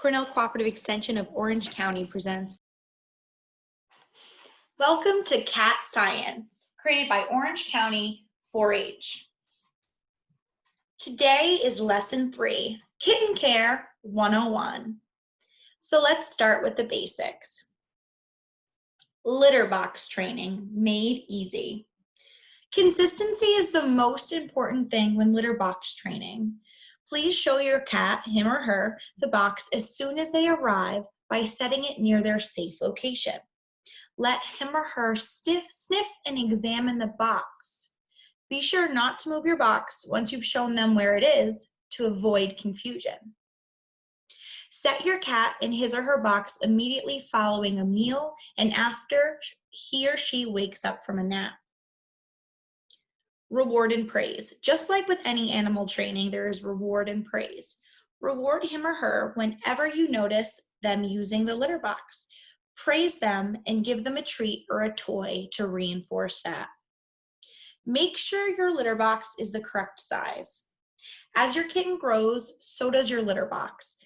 Cornell Cooperative Extension of Orange County presents Welcome to Cat Science, created by Orange County 4-H. Today is Lesson 3, Kitten Care 101. So let's start with the basics. Litter box training made easy. Consistency is the most important thing when litter box training. Please show your cat, him or her, the box as soon as they arrive by setting it near their safe location. Let him or her sniff and examine the box. Be sure not to move your box once you've shown them where it is to avoid confusion. Set your cat in his or her box immediately following a meal and after he or she wakes up from a nap. Reward and praise. Just like with any animal training, there is reward and praise. Reward him or her whenever you notice them using the litter box. Praise them and give them a treat or a toy to reinforce that. Make sure your litter box is the correct size. As your kitten grows, so does your litter box.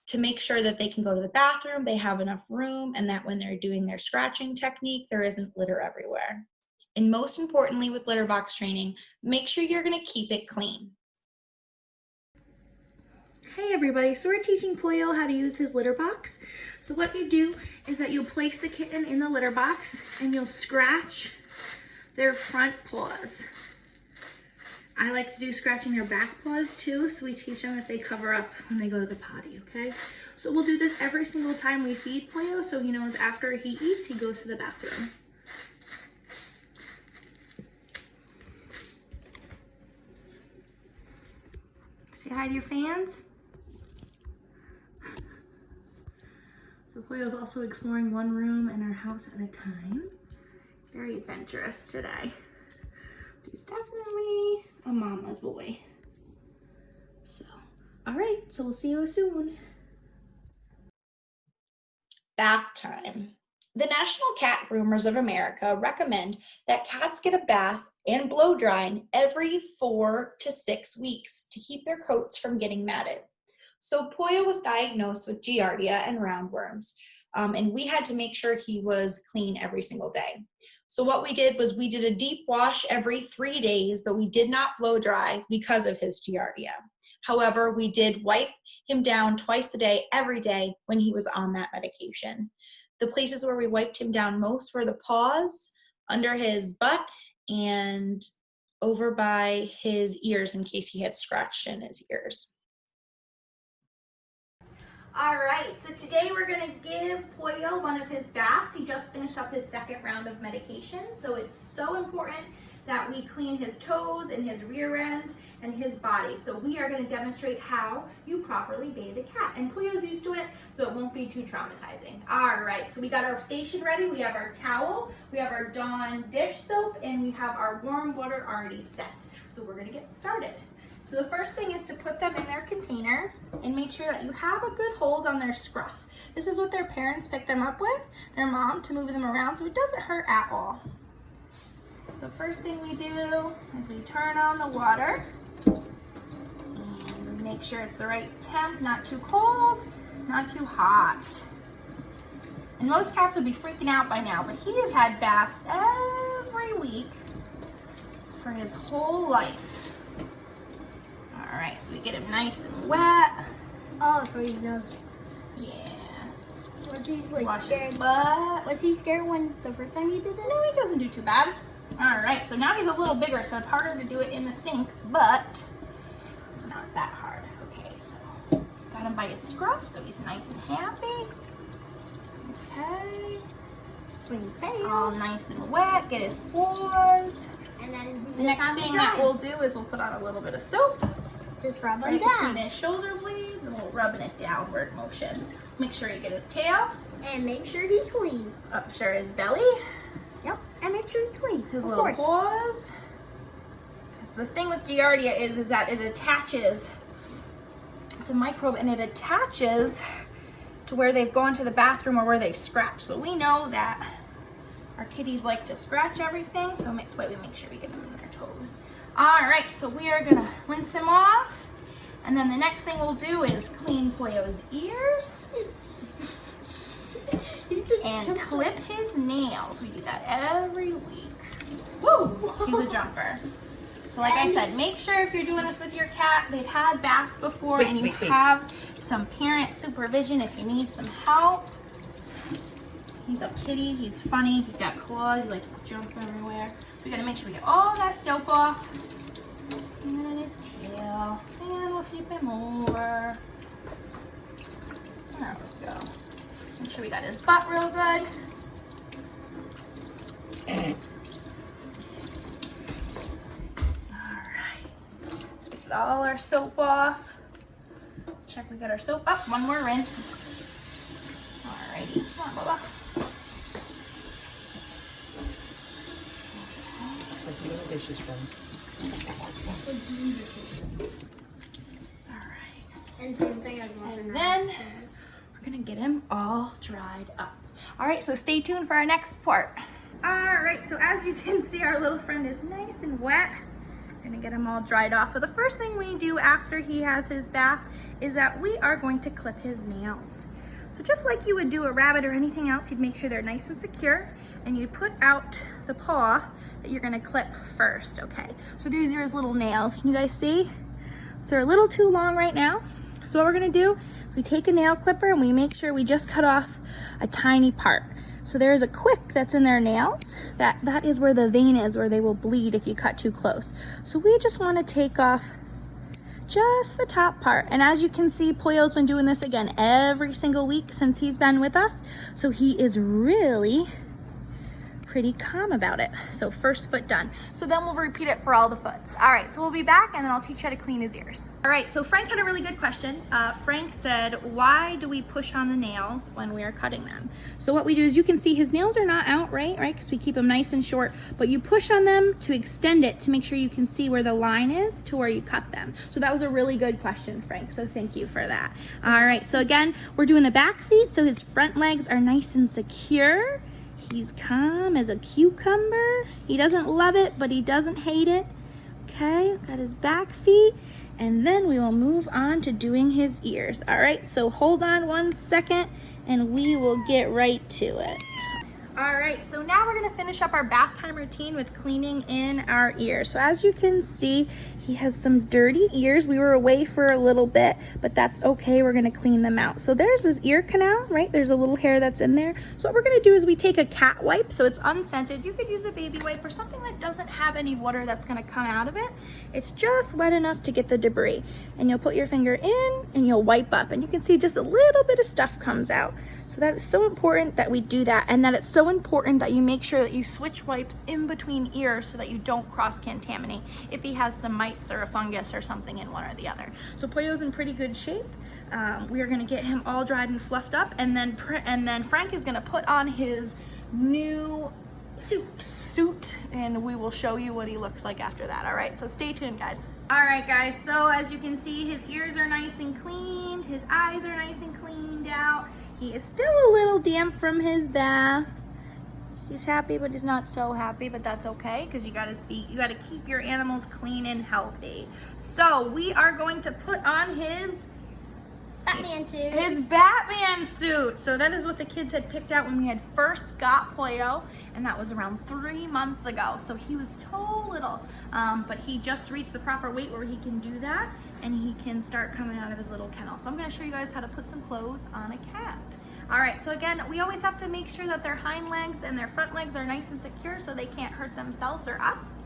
To make sure that they can go to the bathroom, they have enough room, and that when they're doing their scratching technique, there isn't litter everywhere. And most importantly with litter box training, make sure you're going to keep it clean. Hey everybody, so we're teaching Pollo how to use his litter box. So what you do is that you'll place the kitten in the litter box and you'll scratch their front paws. I like to do scratching their back paws too, so we teach them that they cover up when they go to the potty, okay? So we'll do this every single time we feed Pollo, so he knows after he eats, he goes to the bathroom. Say hi to your fans. So Pollo's also exploring one room in our house at a time. It's very adventurous today. He's definitely a mama's boy. So, all right, so we'll see you soon. Bath time. The National Cat Groomers of America recommend that cats get a bath and blow drying every 4 to 6 weeks to keep their coats from getting matted. So Pollo was diagnosed with Giardia and roundworms, and we had to make sure he was clean every single day. So what we did was we did a deep wash every 3 days, but we did not blow dry because of his Giardia. However, we did wipe him down twice a day, every day when he was on that medication. The places where we wiped him down most were the paws, under his butt, and over by his ears in case he had scratched in his ears. All right, so today we're gonna give Pollo one of his baths. He just finished up his second round of medication, so it's so important that we clean his toes and his rear end and his body. So we are gonna demonstrate how you properly bathe a cat. And Pollo's used to it, so it won't be too traumatizing. All right, so we got our station ready. We have our towel, we have our Dawn dish soap, and we have our warm water already set. So we're gonna get started. So the first thing is to put them in their container and make sure that you have a good hold on their scruff. This is what their parents picked them up with, their mom, to move them around so it doesn't hurt at all. So the first thing we do is we turn on the water and make sure it's the right temp, not too cold, not too hot. And most cats would be freaking out by now, but he has had baths every week for his whole life. All right, so we get him nice and wet. Oh, so he knows. Yeah. Was he like Wash scared? his butt. Was he scared when the first time you did it? No, he doesn't do too bad. All right, so now he's a little bigger, so it's harder to do it in the sink, but it's not that hard. Okay, so got him by his scruff, so he's nice and happy. Okay. Clean sail. All nice and wet. Get his paws. And then The next thing that we'll do is we'll put on a little bit of soap. just rub him Right between down. his shoulder blades, and we'll rubbing it downward motion. Make sure you get his tail. And make sure he's clean. Up sure his belly. Yep. And make sure he's clean. His of little course. paws. So the thing with Giardia is that it attaches. It's a microbe and it attaches to where they've gone to the bathroom or where they've scratched. So we know that our kitties like to scratch everything, so that's why we make sure we get them in their toes. All right, so we are gonna rinse him off And then the next thing we'll do is clean Pollo's ears and clip his nails. We do that every week. Woo! He's a jumper. So like I said, make sure if you're doing this with your cat, they've had baths before and you have some parent supervision if you need some help. He's a kitty, he's funny, he's got claws, he likes to jump everywhere. We gotta make sure we get all that soap off. And then his tail. And we'll flip him over. There we go. Make sure we got his butt real good. Alright. So we get all our soap off. Check we got our soap up. One more rinse. Alrighty. Come on, Bubba. Alright. And same thing as And then we're gonna get him all dried up. Alright, so stay tuned for our next part. Alright, so as you can see, our little friend is nice and wet. We're gonna get him all dried off. So the first thing we do after he has his bath is that we are going to clip his nails. So just like you would do a rabbit or anything else, you'd make sure they're nice and secure, and you'd put out the paw that you're gonna clip first, okay? So these are his little nails. Can you guys see? They're a little too long right now. So what we're gonna do is we take a nail clipper and we make sure we just cut off a tiny part. So there's a quick that's in their nails. That is where the vein is, where they will bleed if you cut too close. So we just wanna take off just the top part. And as you can see, Pollo's been doing this again every single week since he's been with us. So he is really pretty calm about it. So first foot done. So then we'll repeat it for all the foots. All right, so we'll be back and then I'll teach you how to clean his ears. All right, so Frank had a really good question. Frank said, why do we push on the nails when we are cutting them? So what we do is, you can see his nails are not out, right? Because we keep them nice and short, but you push on them to extend it to make sure you can see where the line is to where you cut them. So that was a really good question, Frank. So thank you for that. All right, so again, we're doing the back feet. So his front legs are nice and secure. He's calm as a cucumber. He doesn't love it, but he doesn't hate it. Okay, got his back feet. And then we will move on to doing his ears. All right, so hold on 1 second and we will get right to it. All right, so now we're gonna finish up our bath time routine with cleaning in our ears. So as you can see, he has some dirty ears. We were away for a little bit, but that's okay. We're gonna clean them out. So there's his ear canal, right? There's a little hair that's in there. So what we're gonna do is we take a cat wipe, so it's unscented. You could use a baby wipe or something that doesn't have any water that's gonna come out of it. It's just wet enough to get the debris. And you'll put your finger in and you'll wipe up, and you can see just a little bit of stuff comes out. So that is so important that we do that, and that it's so important that you make sure that you switch wipes in between ears so that you don't cross-contaminate if he has some mites or a fungus or something in one or the other. So Pollo's in pretty good shape. We are gonna get him all dried and fluffed up, and then Frank is gonna put on his new suit, and we will show you what he looks like after that. All right, so stay tuned, guys. All right, guys, so as you can see, his ears are nice and cleaned, his eyes are nice and cleaned out. He is still a little damp from his bath. He's happy, but he's not so happy, but that's okay, because you gotta keep your animals clean and healthy. So we are going to put on his Batman suit. His Batman suit. So that is what the kids had picked out when we had first got Pollo, and that was around 3 months ago. So he was so little, but he just reached the proper weight where he can do that, and he can start coming out of his little kennel. So I'm gonna show you guys how to put some clothes on a cat. All right, so again, we always have to make sure that their hind legs and their front legs are nice and secure so they can't hurt themselves or us,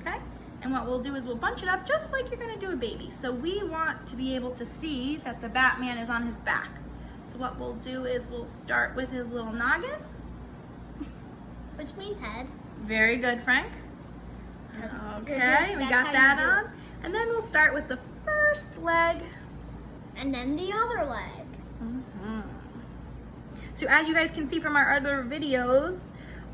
okay? And what we'll do is we'll bunch it up just like you're gonna do a baby. So we want to be able to see that the Batman is on his back. So what we'll do is we'll start with his little noggin. Which means head. Very good, Frank. 'Cause Okay, we that's got how that you do it. on. And then we'll start with the first leg. And then the other leg. So as you guys can see from our other videos,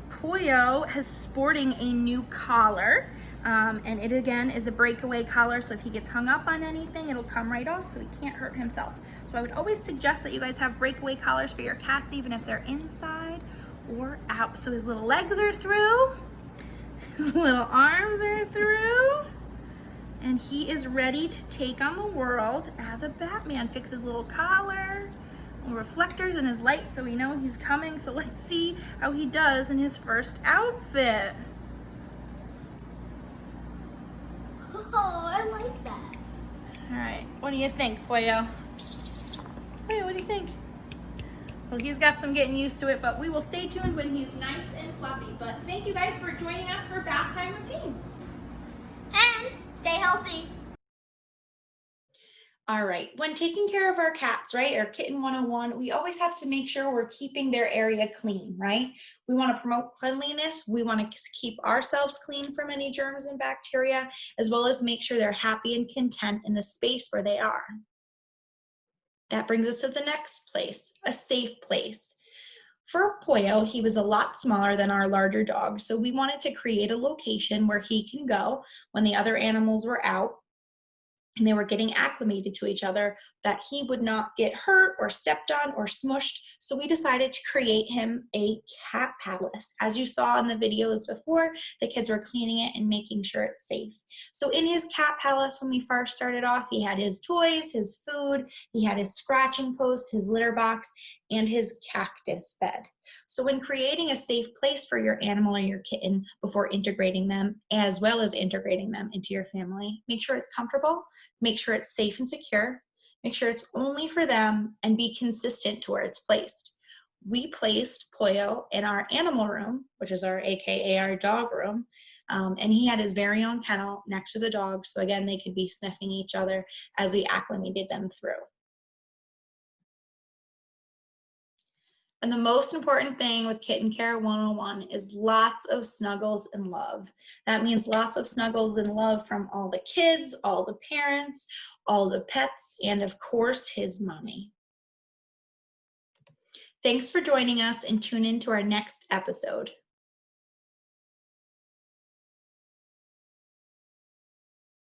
Pollo is sporting a new collar. And it again is a breakaway collar, so if he gets hung up on anything, it'll come right off so he can't hurt himself. So I would always suggest that you guys have breakaway collars for your cats, even if they're inside or out. So his little legs are through, his little arms are through. And he is ready to take on the world as a Batman. Fix his little collar, reflectors in his lights so we know he's coming. So let's see how he does in his first outfit. Oh, I like that. All right, what do you think, Pollo? Pollo, what do you think? Well, he's got some getting used to it, but we will stay tuned when he's nice and fluffy. But thank you guys for joining us for bath time routine. And stay healthy. All right, when taking care of our cats, right, or Kitten 101, we always have to make sure we're keeping their area clean, right? We want to promote cleanliness. We want to keep ourselves clean from any germs and bacteria, as well as make sure they're happy and content in the space where they are. That brings us to the next place, a safe place. For Pollo, he was a lot smaller than our larger dog, so we wanted to create a location where he can go when the other animals were out and they were getting acclimated to each other, that he would not get hurt or stepped on or smushed. So we decided to create him a cat palace. As you saw in the videos before, the kids were cleaning it and making sure it's safe. So in his cat palace, when we first started off, he had his toys, his food, he had his scratching post, his litter box, and his cactus bed. So when creating a safe place for your animal or your kitten before integrating them, as well as integrating them into your family, make sure it's comfortable, make sure it's safe and secure, make sure it's only for them, and be consistent to where it's placed. We placed Pollo in our animal room, which is our AKA our dog room, and he had his very own kennel next to the dog, so again, they could be sniffing each other as we acclimated them through. And the most important thing with Kitten Care 101 is lots of snuggles and love. That means lots of snuggles and love from all the kids, all the parents, all the pets, and of course, his mommy. Thanks for joining us, and tune in to our next episode.